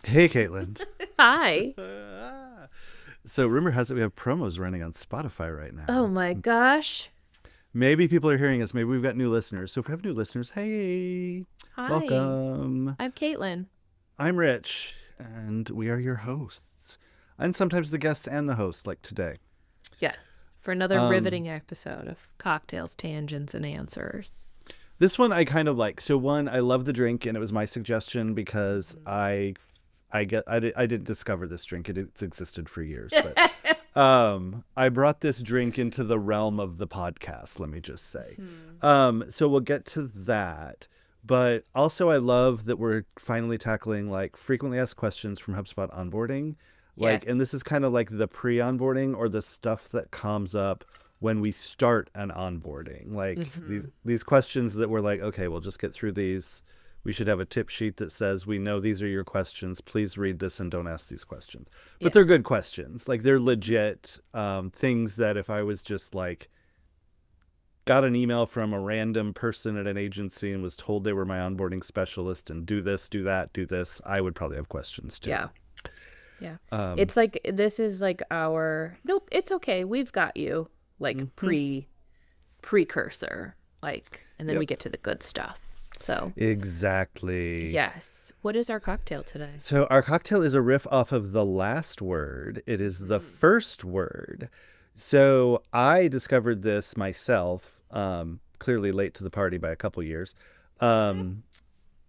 Hey, Caitlin. Hi. So rumor has it we have promos running on Spotify right Oh now. my gosh. Maybe people are hearing us. Maybe we've got new listeners. So if we have new listeners, hey, Hi. welcome. I'm Caitlin. I'm Rich, and we are your hosts. And sometimes the guests and the host, like today. Yes. For another Um, riveting episode of Cocktails, Tangents, and Answers. this one I kind of like. So one, I love the drink, and it was my suggestion because I didn't discover this drink. It's existed for years, but I brought this drink into the realm of the podcast, let me just say. Hmm. So we'll get to that. But also I love that we're finally tackling like frequently asked questions from HubSpot onboarding. Yes. And this is kind of like the pre-onboarding or the stuff that comes up when we start an onboarding. Like Mm-hmm. these questions that we're like, okay, we'll just get through these. We should have a tip sheet that says, we know these are your questions. Please read this and don't ask these questions. But Yes. they're good questions. Like they're legit things that if I was just like, got an email from a random person at an agency and was told they were my onboarding specialist and do this, do that, do this, I would probably have questions too. Yeah. Yeah. Um, It's like, this is like our, nope, it's okay. We've got you. Like mhm. precursor. Like, and then we Yep. get to the good stuff. So, Exactly. yes. What is our cocktail today? So our cocktail is a riff off of the last word. It is the first word. So I discovered this myself, clearly late to the party by a couple years, um,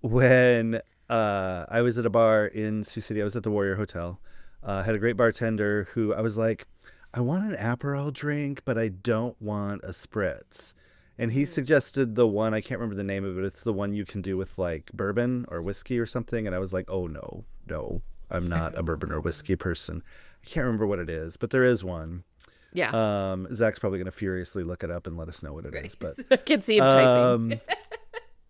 when I was at a bar in Sioux City. I was at the Warrior Hotel. Had a great bartender who I was like, I want an Aperol drink, but I don't want a spritz. And he suggested the one, I can't remember the name of it. It's the one you can do with like bourbon or whiskey or something. And I was like, oh, no, no, I'm not a bourbon or whiskey person. I can't remember what it is, but there is one. Yeah. Zach's probably going to furiously look it up and let us know what it is. But I can see him typing. um,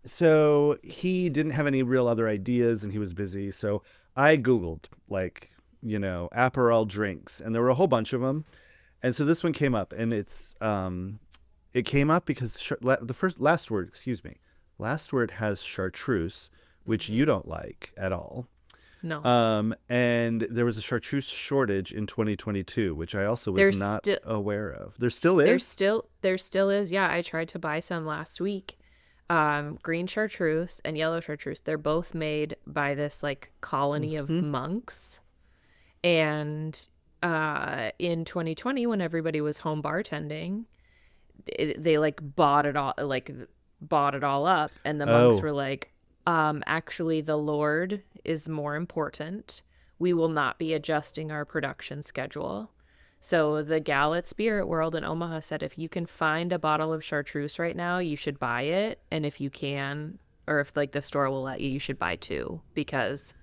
so he didn't have any real other ideas and he was busy. So I Googled like, Aperol drinks, and there were a whole bunch of them. And so this one came up, and it came up because last word has chartreuse, which you don't like at all. No. And there was a chartreuse shortage in 2022, which I also was There's not still aware of. There still there's is? still there still is. Yeah, I tried to buy some last week. Green chartreuse and yellow chartreuse. They're both made by this like colony of Hmm. monks. And in 2020, when everybody was home bartending, they like bought it all up, and the monks Oh, were like, actually the Lord is more important. We will not be adjusting our production schedule. So the gal at Spirit World in Omaha said, if you can find a bottle of chartreuse right now, you should buy it. And if you can, or if like the store will let you, you should buy two, because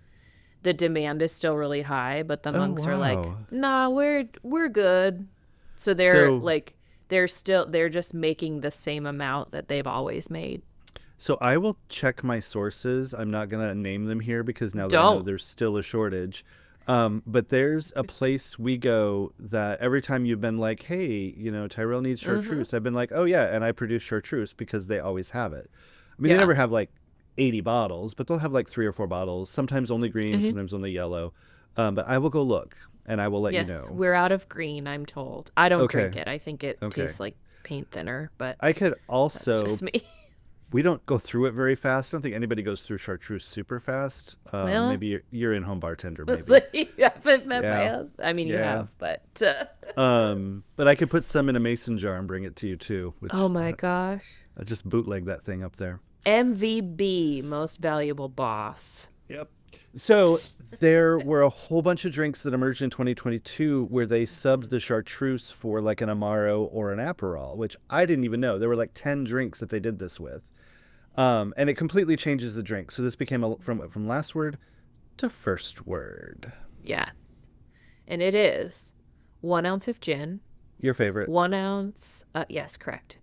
the demand is still really high, but the oh, monks are like, wow. nah, we're good. So So, they're just making the same amount that they've always made. so I will check my sources. I'm not going to name them here because now that I know Don't. there's still a shortage. But there's a place we go that every time you've been like, hey, Tyrell needs Mm-hmm. chartreuse, I've been like, oh, yeah. And I produce chartreuse because they always have it. I mean, they Yeah. never have like 80 bottles, but they'll have like 3 or 4 bottles, sometimes only green, Mm-hmm. sometimes only yellow. But I will go look and I will let you Yes, know. we're out of green, I'm told. I don't Okay. drink it. I think it Okay. tastes like paint thinner, but I could that's also, just me. we don't go through it very fast. I don't think anybody goes through chartreuse super fast. Well, Maybe you're in home bartender, it's maybe. like you haven't met my Yeah. husband. I mean, you Yeah. have, but But I could put some in a mason jar and bring it to you too, oh which my gosh. I just bootleg that thing up there. MVB, most valuable boss. Yep. So there were a whole bunch of drinks that emerged in 2022 where they subbed the chartreuse for like an Amaro or an Aperol, which I didn't even know. There were like 10 drinks that they did this with. And it completely changes the drink. So this became from last word to first word. Yes. And it is 1 ounce of gin, Your favorite. 1 ounce. Yes, correct.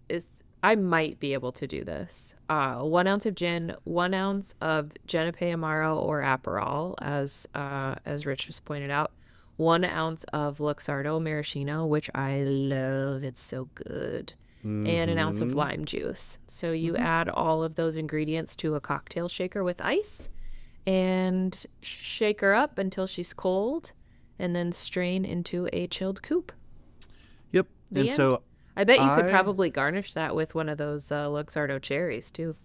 I might be able to do this. 1 ounce of gin, 1 ounce of Genepy Amaro or Aperol, as Rich just pointed out. 1 ounce of Luxardo maraschino, which I love. It's so good. And an ounce of Mm-hmm. lime juice. So you Mm-hmm. add all of those ingredients to a cocktail shaker with ice, and shake her up until she's cold, and then strain into a chilled coupe. Yep. The And end. so I bet you could I, probably garnish that with one of those Luxardo cherries too,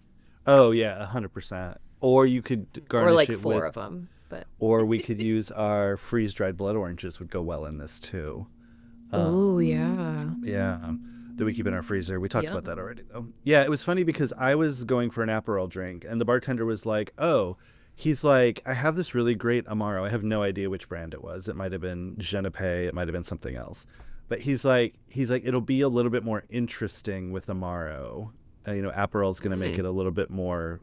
oh yeah, 100%. Or you could or garnish like it 4 with, of them. But or we could use our freeze dried blood oranges would go well in this too. oh Um, yeah, yeah, that we keep in our freezer. We talked about that yum. already, though. Yeah, it was funny because I was going for an Aperol drink, and the bartender was like, "Oh, he's like, I have this really great Amaro. I have no idea which brand it was. It might have been Genepy. It might have been something else. But he's like, it'll be a little bit more interesting with Amaro. Aperol's going to make Mm. it a little bit more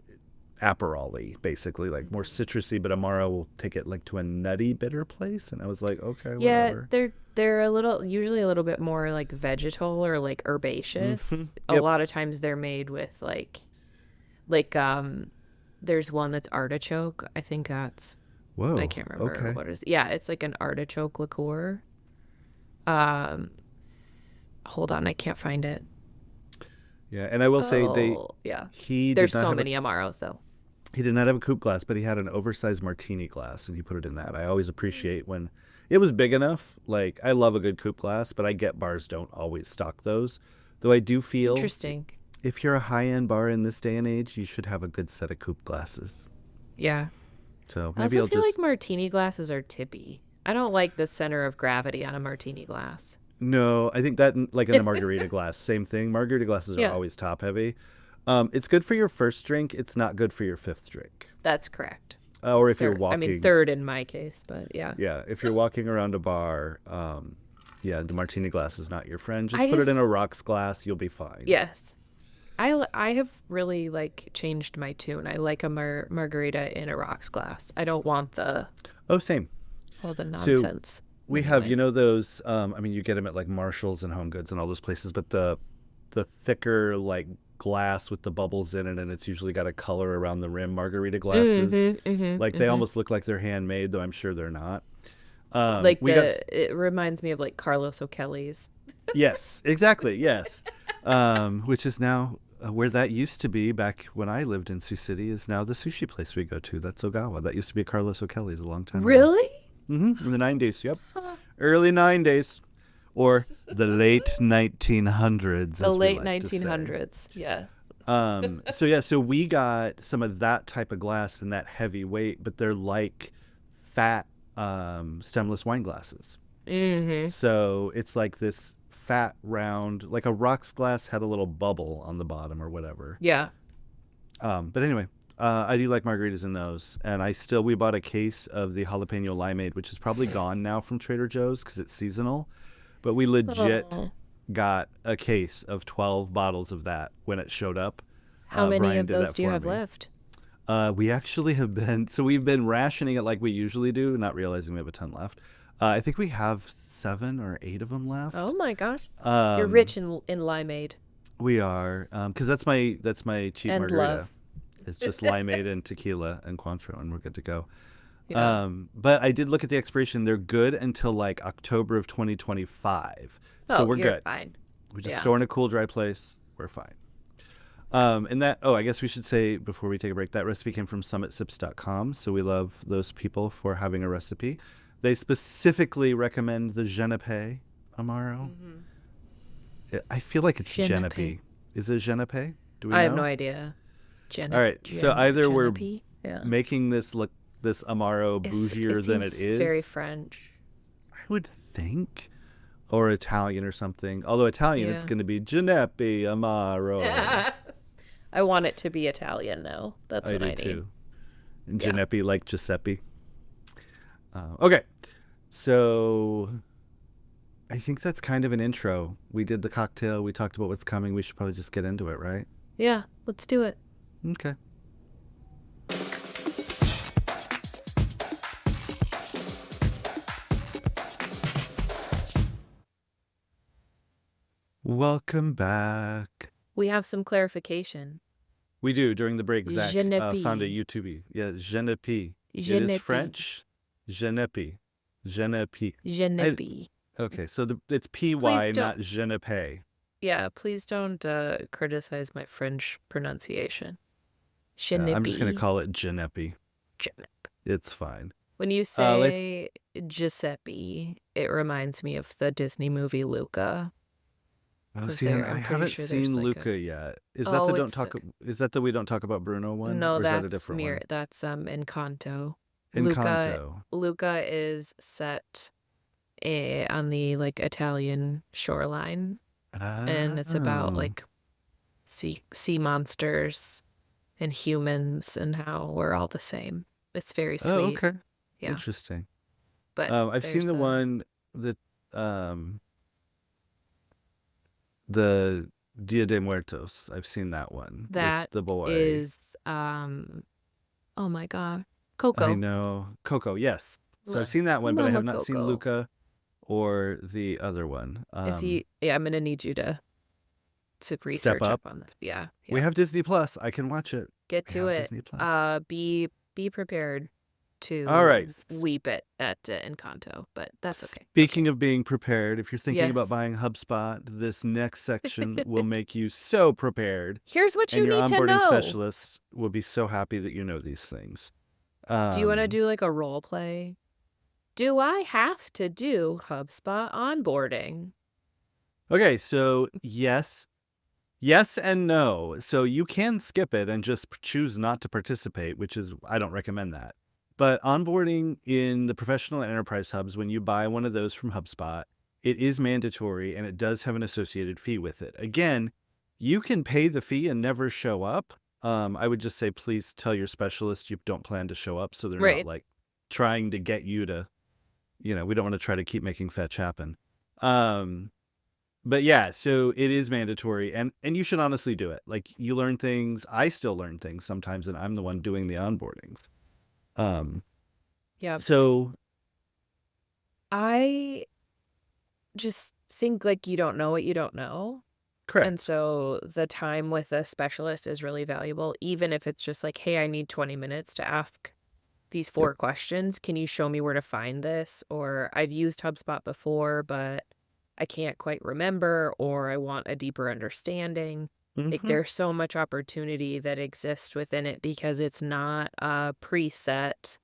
Aperol-y, basically, like more citrusy. But Amaro will take it like to a nutty, bitter place." And I was like, "Okay, Yeah, whatever." they're usually a little bit more like vegetal or like herbaceous. A Yep. lot of times they're made with like there's one that's artichoke. I think that's I Whoa. can't remember Okay. what it is. Yeah, it's like an artichoke liqueur. Um, hold on, I can't find it. Yeah, and I will say Oh, yeah. he There's did not so have a many Amaros though. he did not have a coupe glass, but he had an oversized martini glass, and he put it in that. I always appreciate when it was big enough. Like I love a good coupe glass, but I get bars don't always stock those. Though I do feel Interesting. if you're a high-end bar in this day and age, you should have a good set of coupe glasses. Yeah. So I maybe also I'll feel like just martini glasses are tippy. I don't like the center of gravity on a martini glass. no. I think that like in a margarita glass, same thing. Margarita glasses are Yeah, always top heavy. It's good for your first drink. It's not good for your fifth drink. that's correct. Or if you're Third. I mean, walking, third in my case, but yeah. yeah, if you're walking around a bar, yeah, the martini glass is not your friend. Just I put it in just, a rocks glass, you'll be fine. yes. I have really like changed my tune. I like a margarita in a rocks glass. I don't want Oh, same. all the So nonsense we have, anyway. those. I mean, you get them at like Marshalls and Home Goods and all those places, but the thicker like glass with the bubbles in it, and it's usually got a color around the rim. Margarita glasses, like they almost look like they're handmade, though I'm sure they're not. Like We got it reminds me of like Carlos O'Kelly's. yes, exactly, yes, which is now. Where that used to be back when I lived in Sioux City is now the sushi place we go to. That's Ogawa. That used to be Carlos O'Kelly's a long time ago. Really? In the 90s, yep. Early 90s. Or the late 1900s, The as we late like to say. 1900s. Yes. So we got some of that type of glass and that heavy weight, but they're like fat stemless wine glasses. Mm-hmm. So it's like this fat round, like a rocks glass had a little bubble on the bottom or whatever. Yeah. But anyway, I do like margaritas in those, and we bought a case of the jalapeno limeade, which is probably gone now from Trader Joe's because it's seasonal. But we legit Oh. got a case of 12 bottles of that when it showed up. How many Brian of did those that do you for have me. left? We actually have we've been rationing it like we usually do, not realizing we have a ton left. I think we have 7 or 8 of them left. Oh my gosh. You're Um, rich in limeade we are, because that's my cheap and margarita. love. It's just limeade and tequila and Cointreau, and we're good to go. Yeah. But I did look at the expiration. They're good until like October of 2025. So Oh, we're you're good. fine. We just Yeah. store in a cool, dry place. We're fine. I guess we should say before we take a break, that recipe came from summitsips.com. So we love those people for having a recipe. They specifically recommend the Genepy Amaro. I feel like it's Genepy. Genepy. Is it Genepy? Do we I know? have no idea. All right. So either we're Genepy? Yeah. making this Amaro bougier than it seems is. very French. I would think. Or Italian or something. Although Italian, it's Yeah. going to be Genepy Amaro. I want it to be Italian now. That's I what do I need. too. And Yeah. Genepy like Giuseppe. Okay. So I think that's kind of an intro. We did the cocktail. We talked about what's coming. We should probably just get into it, right? Yeah, let's do it. Okay. Welcome back. We have some clarification. We do during the break. Zach Genepy. found a YouTube. Yeah, Genepy. It Genepy. is French. Genepy. Genepy. Genepy. Okay, so it's PY, don't- not Genepy. Yeah, please don't criticize my French pronunciation. I'm just going Genepy. to call it Genepy. Genepy. It's fine. When you Let's say Giuseppe, it reminds me of the Disney movie Luca. Because see, and I I'm pretty haven't sure there's seen like a Luca yet. Is that oh, the it's don't so talk? Is that the we don't talk about Bruno one, no, or is that a that's different one? That's Encanto. Luca Encanto. Luca is set on the like Italian shoreline, and it's about Oh. like sea monsters and humans and how we're all the same. It's very Oh, sweet. okay. Yeah. Interesting. But I've seen there's the a one that um the Dia de Muertos. I've seen that one with that the boy. is oh my god, I Coco. know. Coco, yes. So I've L- seen that one, but I have Mama not seen Coco. Luca or the other one. If you yeah, I'm gonna need you to Step research up Up. on that. Yeah, We yeah. have Disney Plus. I can watch it. Get We to have it. Disney Plus. Be prepared All right. to weep it at Encanto, but that's okay. Speaking of being prepared, if you're thinking about Yes. buying HubSpot, this next section will make you so prepared, Here's what and you your need to onboarding know. specialist will be so happy that you know these things. Do you want to Um, do like a role play? Do I have to do HubSpot onboarding? okay, so yes and no. So you can skip it and just choose not to participate, which is, I don't recommend that. But onboarding in the professional and enterprise hubs, when you buy one of those from HubSpot, it is mandatory and it does have an associated fee with it. Again, you can pay the fee and never show up. I would just say, please tell your specialist you don't plan to show up so they're not Right. like trying to get you to, we don't want to try to keep making fetch happen. But yeah, so it is mandatory and you should honestly do it. Like you learn things. I still learn things sometimes and I'm the one doing the onboardings. Um, Yeah. so I just think like you don't know what you don't know. And correct. so the time with a specialist is really valuable, even if it's just like, hey, I need 20 minutes to ask these Yep. 4 questions. Can you show me where to find this? Or I've used HubSpot before, but I can't quite remember, or I want a deeper understanding. Like Mm-hmm. there's so much opportunity that exists within it because it's not a preset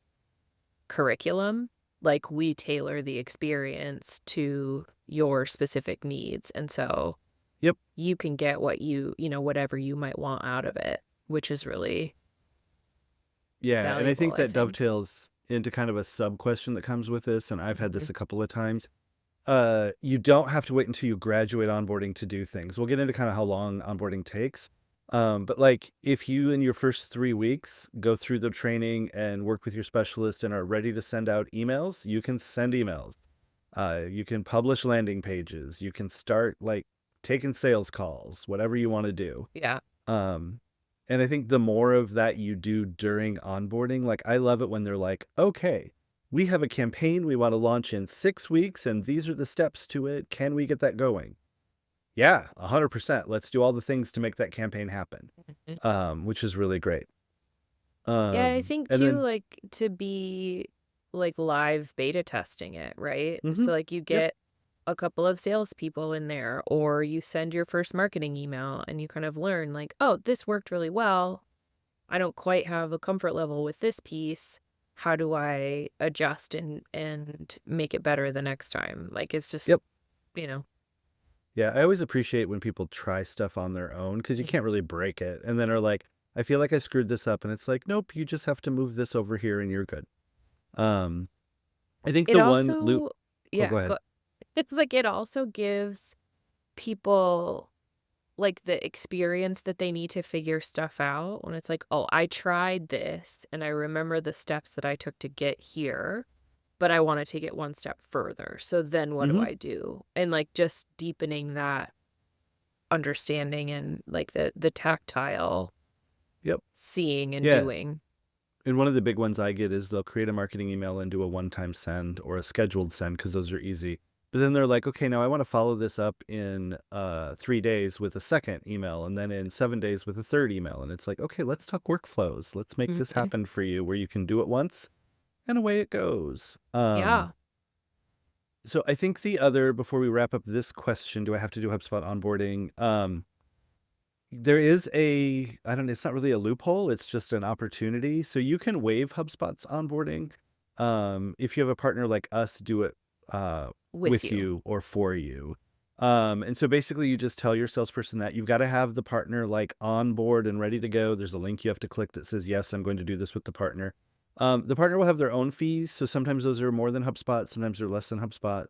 curriculum. Like we tailor the experience to your specific needs. And so Yep. you can get what whatever you might want out of it, which is really Yeah, and I valuable, think I that think. dovetails into kind of a sub question that comes with this, and I've had this a couple of times. You don't have to wait until you graduate onboarding to do things. We'll get into kind of how long onboarding takes. But like if you in your first 3 weeks go through the training and work with your specialist and are ready to send out emails, you can send emails. You can publish landing pages. You can start like taking sales calls, whatever you want to do. Yeah. Um, and I think the more of that you do during onboarding, like I love it when they're like, okay, we have a campaign we want to launch in 6 weeks, and these are the steps to it. Can we get that going? Yeah, 100%. Let's do all the things to make that campaign happen, which is really great. Yeah, I think And too, then, like to be like live beta testing it, right? mm-hmm, So like you yep, get a couple of salespeople in there, or you send your first marketing email and you kind of learn like, oh, this worked really well. I don't quite have a comfort level with this piece. How do I adjust and make it better the next time? Like it's just, yep. you know. Yeah, I always appreciate when people try stuff on their own because you can't really break it. And then are like, I feel like I screwed this up. And it's like, nope, you just have to move this over here and you're good. Um, I think It the one loop. also, Oh, yeah, go ahead. it's like it also gives people like the experience that they need to figure stuff out when it's like, oh, I tried this and I remember the steps that I took to get here, but I want to take it one step further. So then what do Mm-hmm. I do? And like just deepening that understanding and like the tactile Yep. seeing and Yeah. doing. And one of the big ones I get is they'll create a marketing email and do a one-time send or a scheduled send because those are easy. But then they're like, okay, now I want to follow this up in 3 days with a second email and then in 7 days with a third email. And it's like, okay, let's talk workflows. Let's make this Mhm. happen for you where you can do it once and away it goes. Yeah. So I think the other, before we wrap up this question, do I have to do HubSpot onboarding? there is I don't know, it's not really a loophole, it's just an opportunity. So you can waive HubSpot's onboarding. If you have a partner like us do it with with you. you or for you. And so basically you just tell your salesperson that you've got to have the partner like on board and ready to go. There's a link you have to click that says, yes, I'm going to do this with the partner. The partner will have their own fees. So sometimes those are more than HubSpot, sometimes they're less than HubSpot.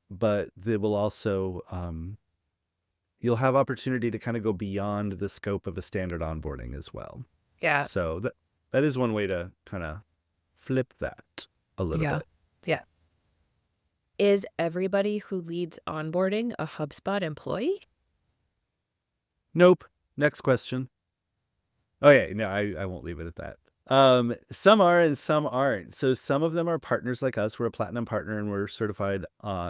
But they will also, you'll have opportunity to kind of go beyond the scope of a standard onboarding as well. Yeah. So that is one way to kind of flip that a little bit. Yeah. Is everybody who leads onboarding a HubSpot employee? Nope. Next question. Oh yeah, no, I won't leave it at that. Some are and some aren't. So some of them are partners like us. We're a platinum partner and we're certified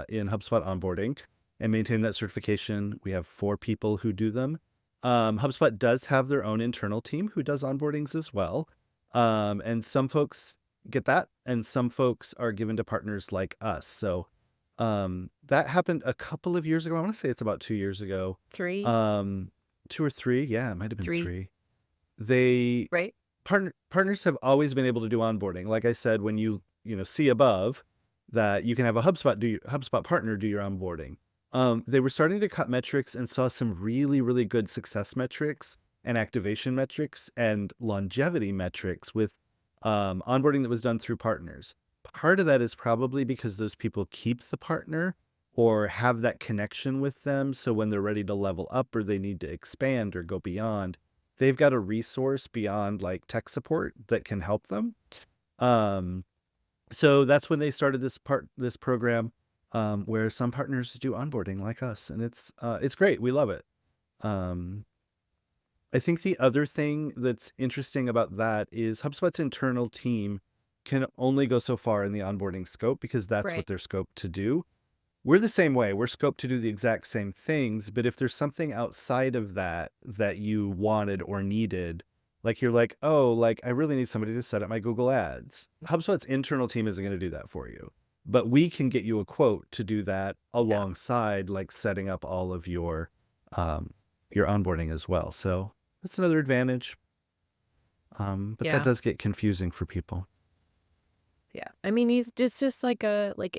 in HubSpot onboarding and maintain that certification. We have 4 people who do them. HubSpot does have their own internal team who does onboardings as well. And some folks get that, and some folks are given to partners like us. So that happened a couple of years ago. I want to say it's about 2 years ago. 3? 2 or 3. Yeah, it might have been 3. 3. They Right? partners have always been able to do onboarding. Like I said, when you see above that you can have a HubSpot partner do your onboarding. They were starting to cut metrics and saw some really, really good success metrics and activation metrics and longevity metrics with onboarding that was done through partners. Part of that is probably because those people keep the partner or have that connection with them. So when they're ready to level up or they need to expand or go beyond, they've got a resource beyond like tech support that can help them. So that's when they started this program where some partners do onboarding like us, and it's great. We love it. I think the other thing that's interesting about that is HubSpot's internal team can only go so far in the onboarding scope because that's Right. what they're scoped to do. We're the same way. We're scoped to do the exact same things, but if there's something outside of that that you wanted or needed, like you're like, oh, like I really need somebody to set up my Google Ads. HubSpot's internal team isn't going to do that for you, but we can get you a quote to do that alongside like setting up all of your onboarding as well. So that's another advantage. But Yeah. that does get confusing for people. Yeah. I mean, it's just like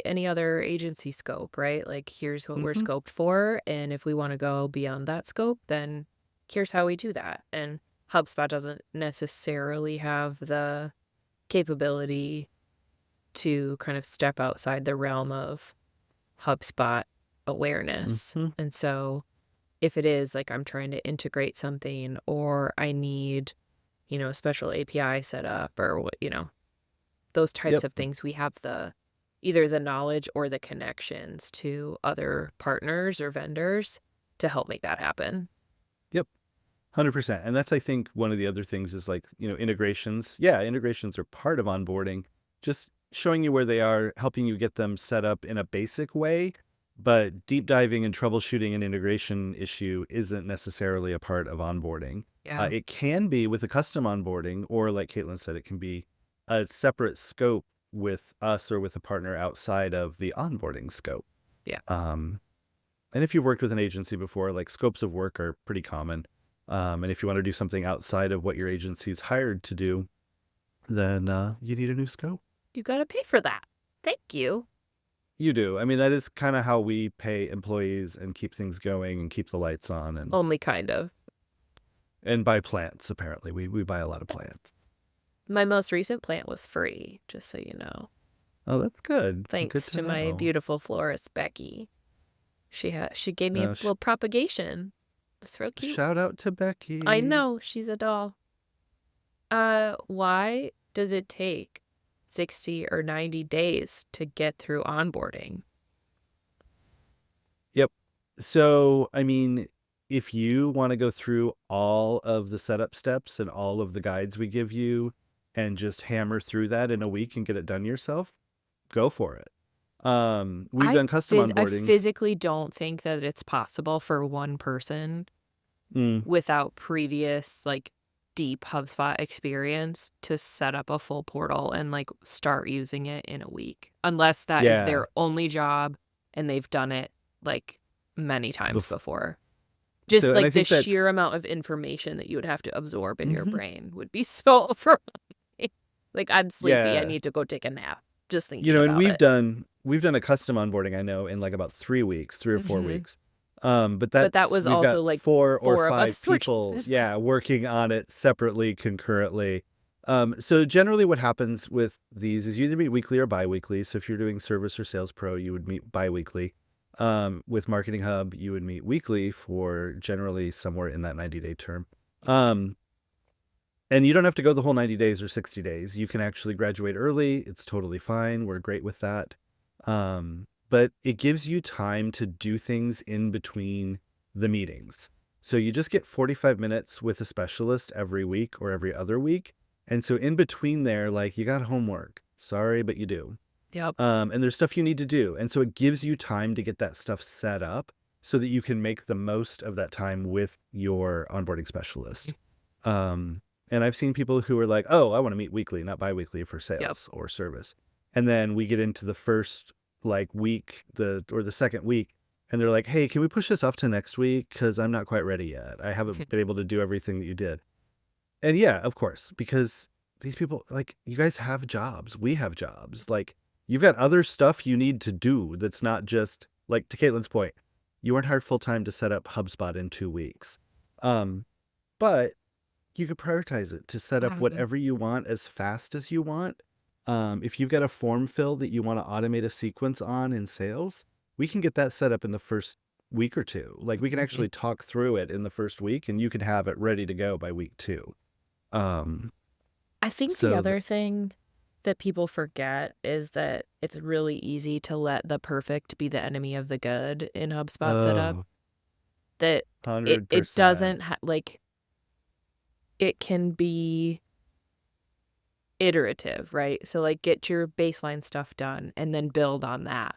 any other agency scope, right? Like, here's what we're Mhm. scoped for. And if we want to go beyond that scope, then here's how we do that. And HubSpot doesn't necessarily have the capability to kind of step outside the realm of HubSpot awareness. Mhm. And so if it is like I'm trying to integrate something or I need, a special API set up or what, those types Yep. of things, we have either the knowledge or the connections to other partners or vendors to help make that happen. Yep. 100%. And that's, I think, one of the other things is like, integrations. Yeah, integrations are part of onboarding, just showing you where they are, helping you get them set up in a basic way. But deep diving and troubleshooting an integration issue isn't necessarily a part of onboarding. Yeah. It can be with a custom onboarding, or like Caitlin said, it can be a separate scope with us or with a partner outside of the onboarding scope. Yeah. And if you've worked with an agency before, like scopes of work are pretty common. And if you want to do something outside of what your agency's hired to do, then you need a new scope. You got to pay for that. Thank you. You do. I mean, that is kind of how we pay employees and keep things going and keep the lights on and Only kind of. buy plants. Apparently, we buy a lot of plants. My most recent plant was free, just so you know. Oh, that's good. Thanks Good to my know. beautiful florist Becky. She gave me a little propagation. It's real cute. Shout out to Becky. I know, she's a doll. Why does it take 60 or 90 days to get through onboarding? Yep. So, I mean, if you want to go through all of the setup steps and all of the guides we give you and just hammer through that in a week and get it done yourself, go for it. We've done custom onboardings. I physically don't think that it's possible for one person without previous like deep HubSpot experience to set up a full portal and like start using it in a week, unless that is their only job and they've done it like many times before. Just And I like the think sheer that's, amount of information that you would have to absorb in your Mhm. brain would be so overwhelming. Like, I'm sleepy. I Yeah. need to go take a nap just thinking And about it. we've done a custom onboarding, I know, in like about 3 weeks, 3 or 4 weeks. But But that was we've got also like 4 or 5 4 of us people, working. yeah, working on it separately, concurrently. So generally what happens with these is you either meet weekly or bi-weekly. So if you're doing Service or Sales Pro, you would meet bi-weekly. With Marketing Hub, you would meet weekly for generally somewhere in that 90-day term. And you don't have to go the whole 90 days or 60 days. You can actually graduate early. It's totally fine. We're great with that. But it gives you time to do things in between the meetings. So you just get 45 minutes with a specialist every week or every other week. And so in between there, like, you got homework. Sorry, but you do. Yep. And there's stuff you need to do. And so it gives you time to get that stuff set up so that you can make the most of that time with your onboarding specialist. And I've seen people who are like, oh, I want to meet weekly, not bi-weekly for sales or service. And then we get into the first like week, the second week, and they're like, hey, can we push this off to next week? Because I'm not quite ready yet. I haven't been able to do everything that you did. And yeah, of course, because these people, like, you guys have jobs. We have jobs. Like, you've got other stuff you need to do that's not just, like, to Caitlin's point, you weren't hired full time to set up HubSpot in 2 weeks. But you could prioritize it to set up whatever you want as fast as you want. If you've got a form fill that you want to automate a sequence on in sales, we can get that set up in the first week or two. Like, we can actually talk through it in the first week, and you can have it ready to go by week 2. I think the other thing that people forget is that it's really easy to let the perfect be the enemy of the good in HubSpot setup. That 100%. it doesn't like, it can be iterative, right? So like, get your baseline stuff done and then build on that.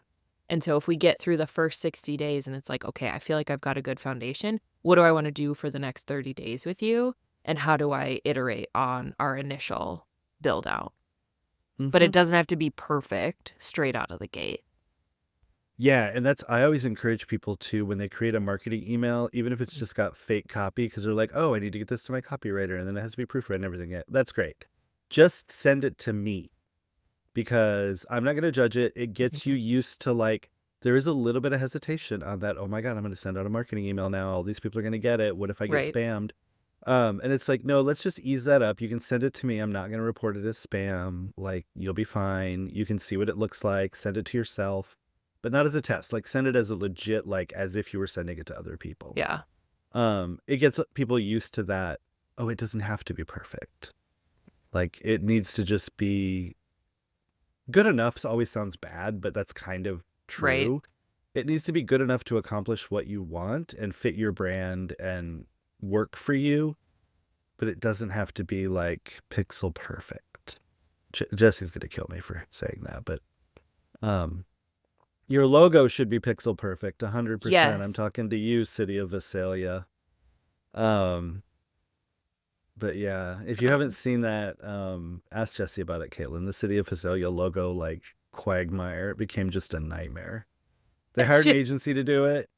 And so if we get through the first 60 days and it's like, okay, I feel like I've got a good foundation, what do I want to do for the next 30 days with you? And how do I iterate on our initial build out? But it doesn't have to be perfect straight out of the gate. Yeah, and I always encourage people to, when they create a marketing email, even if it's just got fake copy, because they're like, oh, I need to get this to my copywriter, and then it has to be proofread and everything. Yeah, that's great. Just send it to me, because I'm not going to judge it. It gets you used to, like, there is a little bit of hesitation on that. Oh my God, I'm going to send out a marketing email now. All these people are going to get it. What if I get spammed? And it's like, no, let's just ease that up. You can send it to me. I'm not going to report it as spam. Like, you'll be fine. You can see what it looks like. Send it to yourself, but not as a test. Like, send it as a legit, like, as if you were sending it to other people. Yeah. It gets people used to that. Oh, it doesn't have to be perfect. Like, it needs to just be good enough. Always sounds bad, but that's kind of true. Right. It needs to be good enough to accomplish what you want and fit your brand and work for you, but it doesn't have to be like pixel perfect. Jesse's gonna kill me for saying that, but your logo should be pixel perfect, 100%. Yes. I'm talking to you, City of Visalia. But yeah, if you haven't seen that, ask Jesse about it, Caitlin. The City of Visalia logo, like, quagmire, it became just a nightmare. They hired an agency to do it.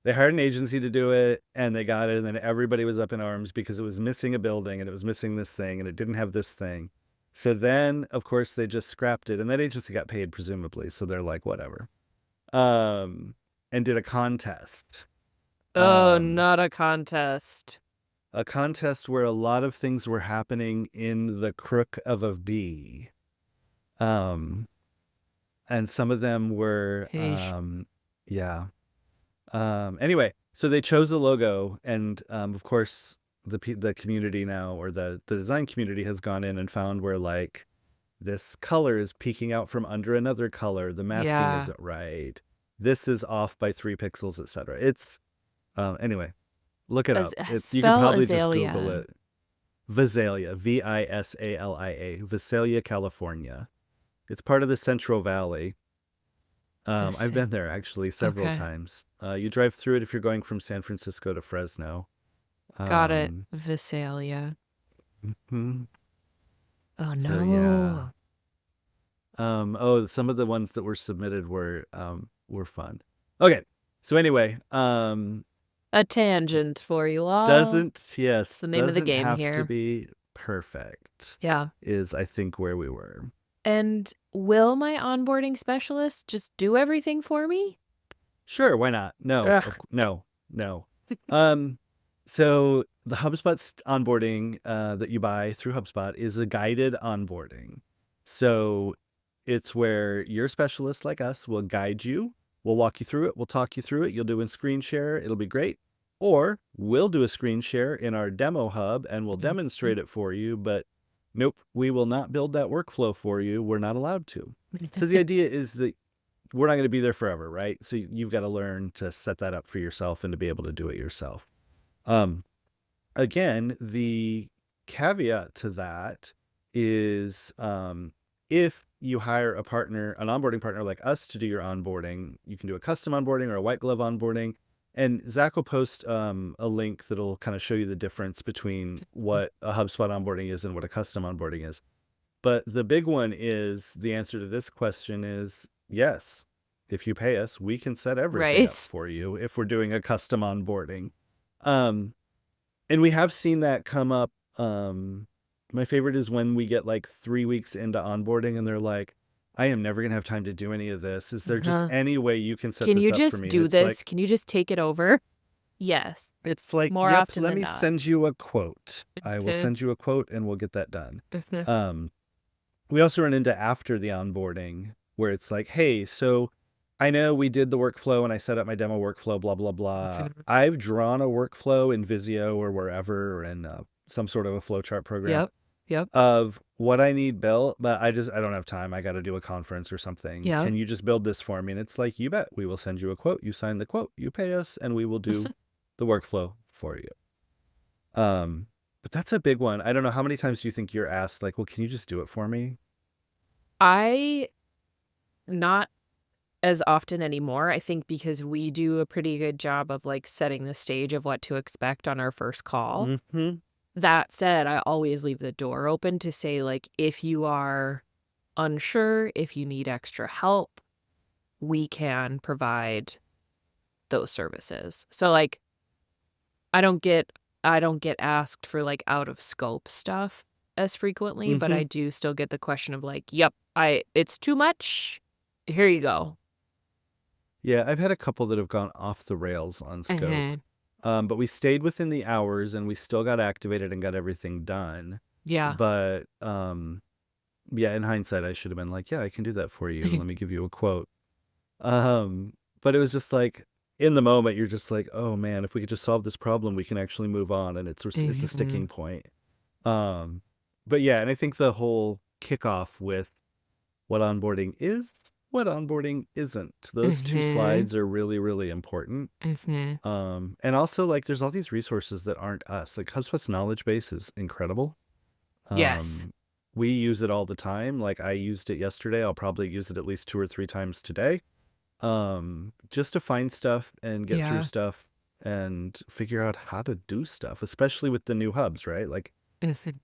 And they got it, and then everybody was up in arms because it was missing a building, and it was missing this thing, and it didn't have this thing. So then, of course, they just scrapped it, and that agency got paid, presumably, so they're like, whatever. And did a contest. Oh, not a contest. A contest where a lot of things were happening in the crook of a V. And some of them were, yeah. Anyway, so they chose a logo, and of course the community now, or the design community, has gone in and found where, like, this color is peeking out from under another color, the masking isn't right, this is off by 3 pixels, etc. It's anyway, look it up. You can probably just Google it. Visalia, Visalia, Visalia, California. It's part of the Central Valley. I've been there actually several times. You drive through it if you're going from San Francisco to Fresno. Got it. Visalia. Mm-hmm. Oh no. So, yeah. Some of the ones that were submitted were fun. Okay. So anyway, A tangent for you all. Doesn't It's the name of the game have here. to be perfect. Yeah. Is I think where we were. And will my onboarding specialist just do everything for me? Sure, why not? No, no. So the HubSpot onboarding that you buy through HubSpot is a guided onboarding. So it's where your specialist like us will guide you. We'll walk you through it. We'll talk you through it. You'll do a screen share. It'll be great. Or we'll do a screen share in our demo hub and we'll demonstrate it for you. But nope, we will not build that workflow for you. We're not allowed to. Because the idea is that we're not going to be there forever, right? So you've got to learn to set that up for yourself and to be able to do it yourself. Again, the caveat to that is if you hire a partner, an onboarding partner like us to do your onboarding, you can do a custom onboarding or a white glove onboarding. And Zach will post a link that'll kind of show you the difference between what a HubSpot onboarding is and what a custom onboarding is. But the big one is, the answer to this question is yes. If you pay us, we can set everything up for you if we're doing a custom onboarding. And we have seen that come up. My favorite is when we get like 3 weeks into onboarding and they're like, I am never going to have time to do any of this. Is there just any way you can set this up for me? Can you just do this? Can you just take it over? Yes. It's like, more yep, often let than me not. send you a quote. I will send you a quote and we'll get that done. We also run into after the onboarding where it's like, hey, so I know we did the workflow and I set up my demo workflow, blah, blah, blah. I've drawn a workflow in Visio or wherever, or in some sort of a flowchart program. Yep. Of what I need built, but I don't have time. I got to do a conference or something. Yep. Can you just build this for me? And it's like, you bet. We will send you a quote. You sign the quote. You pay us, and we will do the workflow for you. But that's a big one. I don't know, how many times do you think you're asked, like, well, can you just do it for me? Not as often anymore. I think because we do a pretty good job of like setting the stage of what to expect on our first call. Mm-hmm. That said, I always leave the door open to say, like, if you are unsure, if you need extra help, we can provide those services. So like, I don't get asked for like out of scope stuff as frequently, but I do still get the question of like, yep, it's too much. Here you go. Yeah, I've had a couple that have gone off the rails on scope. But we stayed within the hours and we still got activated and got everything done. Yeah. But yeah, in hindsight, I should have been like, yeah, I can do that for you. Let me give you a quote. But it was just like, in the moment, you're just like, oh man, if we could just solve this problem, we can actually move on. And it's a sticking point. But yeah, and I think the whole kickoff with what onboarding is, what onboarding isn't. Those two slides are really, really important. And also, like, there's all these resources that aren't us. Like, HubSpot's knowledge base is incredible. Yes. We use it all the time. Like, I used it yesterday. I'll probably use it at least 2 or 3 times today. Just to find stuff and get through stuff and figure out how to do stuff, especially with the new hubs, right? Like,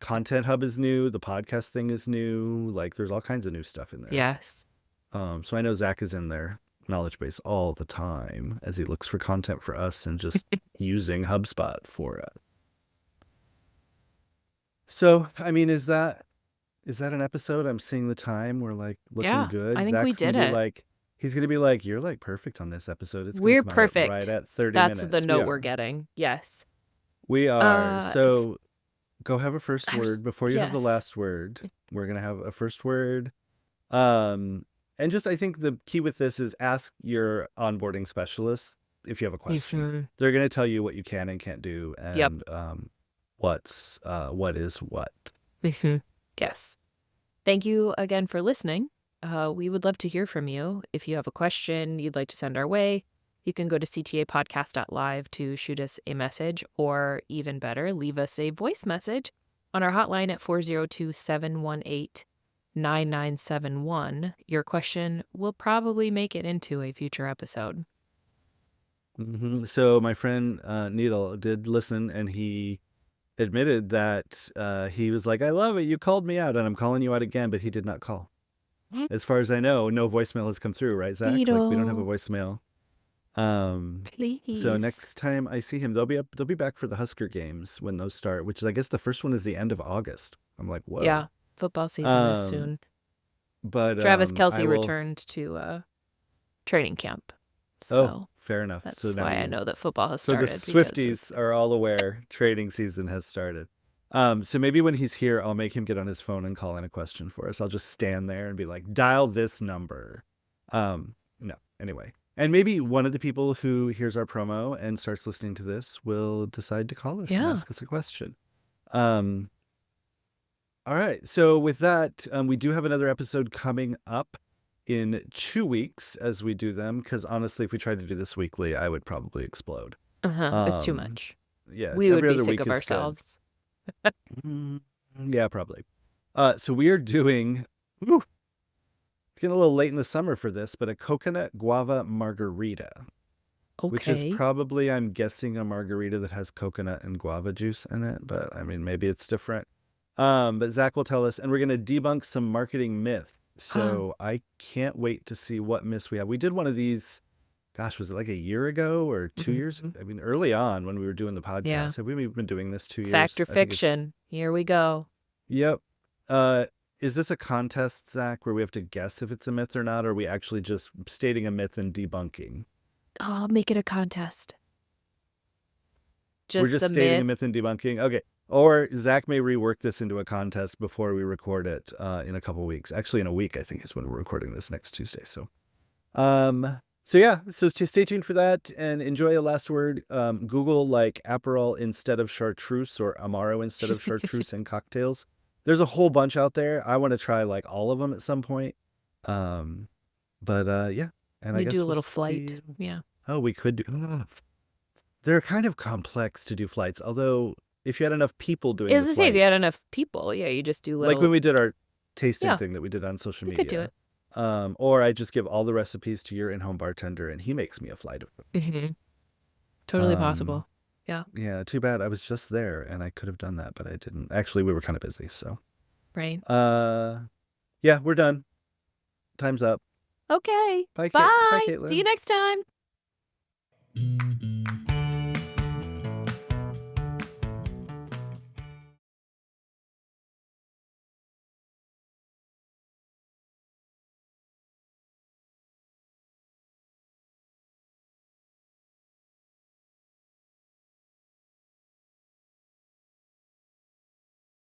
Content Hub is new. The podcast thing is new. Like, there's all kinds of new stuff in there. Yes. So I know Zach is in their knowledge base all the time as he looks for content for us and just using HubSpot for it. So, I mean, is that an episode? I'm seeing the time. We're like looking good. I think Zach's we did gonna be it. like, he's going to be like, you're like perfect on this episode. It's We're come out perfect. right at 30 minutes. That's the note we're getting. Yes. We are. So go have a first word before you have the yes. last word. We're going to have a first word. And just, I think the key with this is ask your onboarding specialist if you have a question. They're going to tell you what you can and can't do and what is what. Yes. Thank you again for listening. We would love to hear from you. If you have a question you'd like to send our way, you can go to ctapodcast.live to shoot us a message, or even better, leave us a voice message on our hotline at 402-718-9971. Your question will probably make it into a future episode. So my friend Needle did listen, and he admitted that he was like, I love it. You called me out, and I'm calling you out again, but he did not call. As far as I know, no voicemail has come through, right, Zach? Needle. Like, we don't have a voicemail. So Please. next time I see him, they'll be back for the Husker games when those start, which is, I guess, the first one is the end of August. I'm like, Yeah, whoa. football season is Um, soon. but Travis I Kelsey will. returned to training camp. Oh, So fair enough. So that's now why I know that football has so the started because of Swifties are all aware training season has started. So maybe when he's here, I'll make him get on his phone and call in a question for us. I'll just stand there and be like, dial this number. No, anyway. And maybe one of the people who hears our promo and starts listening to this will decide to call us and Yeah. ask us a question. All right. So with that, we do have another episode coming up in 2 weeks as we do them. Because honestly, if we tried to do this weekly, I would probably explode. It's too much. Yeah, We would every be other sick week of is ourselves. good. Yeah, probably. So we are doing. Whew, getting a little late in the summer for this, but a coconut guava margarita, which is Okay. probably, I'm guessing, a margarita that has coconut and guava juice in it. But I mean, maybe it's different. But Zach will tell us, and we're going to debunk some marketing myth. So I can't wait to see what myths we have. We did one of these, gosh, was it like a year ago or 2 years? I mean, early on when we were doing the podcast. Yeah. Have we been doing this 2 years? Fact or I think fiction? Here we go. Yep. Is this a contest, Zach, where we have to guess if it's a myth or not, or are we actually just stating a myth and debunking? Oh, I'll make it a contest. We're just the stating a myth. myth and debunking? Okay. Or Zach may rework this into a contest before we record it in a couple weeks. Actually, in a week, I think, is when we're recording this next Tuesday. So yeah, so stay tuned for that and enjoy a last word. Google like Aperol instead of Chartreuse or Amaro instead of Chartreuse in cocktails. There's a whole bunch out there. I want to try like all of them at some point. Yeah. And I guess do a little flight. Yeah. Oh, we could do. They're kind of complex to do flights. Although, if you had enough people doing, As I say, if you had enough people, yeah, you just do little. Like when we did our tasting thing that we did on social media. We could do it. Or I just give all the recipes to your in-home bartender, and he makes me a flight of them. Totally possible. Yeah. Yeah. Too bad I was just there, and I could have done that, but I didn't. Actually, we were kind of busy, so. Right. Yeah, we're done. Time's up. Okay. Bye. Bye. Bye, Caitlin. See you next time.